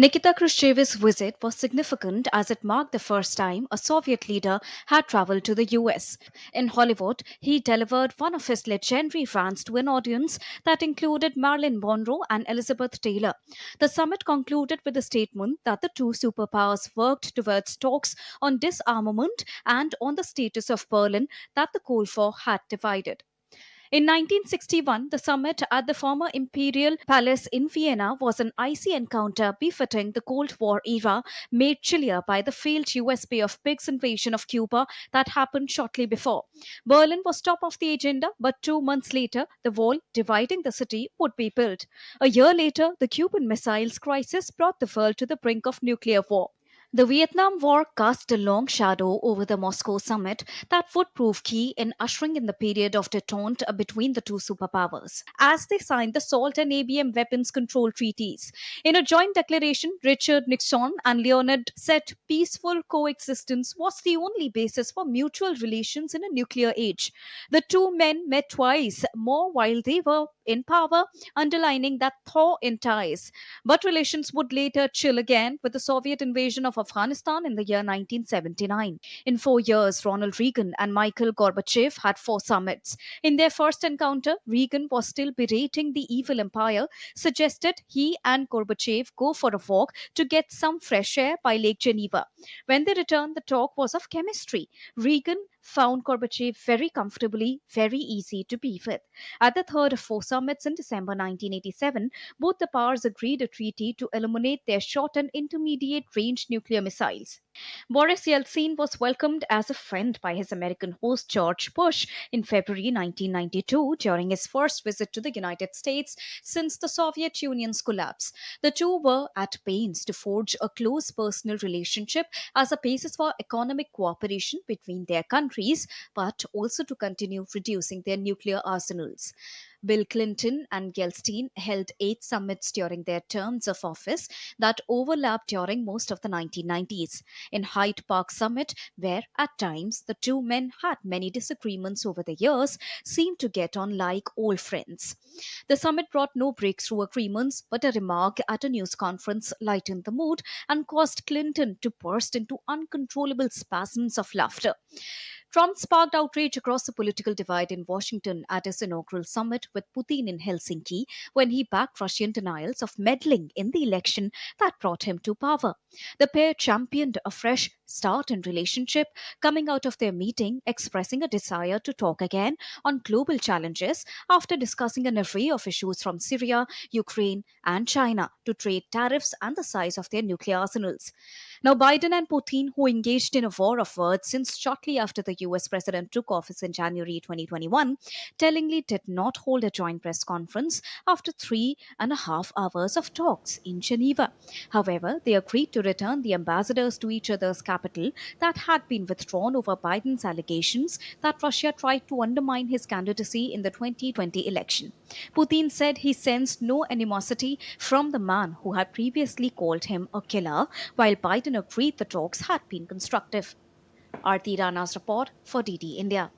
Nikita Khrushchev's visit was significant as it marked the first time a Soviet leader had traveled to the US. In Hollywood, he delivered one of his legendary rants to an audience that included Marilyn Monroe and Elizabeth Taylor. The summit concluded with a statement that the two superpowers worked towards talks on disarmament and on the status of Berlin that the Cold War had divided. In 1961, the summit at the former Imperial Palace in Vienna was an icy encounter befitting the Cold War era, made chillier by the failed US Bay of Pigs invasion of Cuba that happened shortly before. Berlin was top of the agenda, but 2 months later, the wall dividing the city would be built. A year later, the Cuban Missiles Crisis brought the world to the brink of nuclear war. The Vietnam War cast a long shadow over the Moscow summit that would prove key in ushering in the period of detente between the two superpowers, as they signed the SALT and ABM weapons control treaties. In a joint declaration, Richard Nixon and Leonid said peaceful coexistence was the only basis for mutual relations in a nuclear age. The two men met twice more while they were in power, underlining that thaw in ties. But relations would later chill again with the Soviet invasion of Afghanistan in the year 1979. In 4 years, Ronald Reagan and Mikhail Gorbachev had four summits. In their first encounter, Reagan was still berating the evil empire, suggested he and Gorbachev go for a walk to get some fresh air by Lake Geneva. When they returned, the talk was of chemistry. Reagan found Gorbachev very comfortably, very easy to be with. At the third of four summits in December 1987, both the powers agreed a treaty to eliminate their short and intermediate range nuclear missiles. Boris Yeltsin was welcomed as a friend by his American host George Bush in February 1992 during his first visit to the United States since the Soviet Union's collapse. The two were at pains to forge a close personal relationship as a basis for economic cooperation between their countries, but also to continue reducing their nuclear arsenals. Bill Clinton and Yeltsin held eight summits during their terms of office that overlapped during most of the 1990s. In Hyde Park Summit, where at times the two men had many disagreements over the years, seemed to get on like old friends. The summit brought no breakthrough agreements, but a remark at a news conference lightened the mood and caused Clinton to burst into uncontrollable spasms of laughter. Trump sparked outrage across the political divide in Washington at his inaugural summit with Putin in Helsinki when he backed Russian denials of meddling in the election that brought him to power. The pair championed a fresh start in relationship, coming out of their meeting expressing a desire to talk again on global challenges after discussing an array of issues from Syria, Ukraine, and China to trade tariffs and the size of their nuclear arsenals. Now, Biden and Putin, who engaged in a war of words since shortly after the US president took office in January 2021, tellingly did not hold a joint press conference after 3.5 hours of talks in Geneva. However, they agreed to return the ambassadors to each other's capital that had been withdrawn over Biden's allegations that Russia tried to undermine his candidacy in the 2020 election. Putin said he sensed no animosity from the man who had previously called him a killer, while Biden agreed the talks had been constructive. Aarti Rana's report for DD India.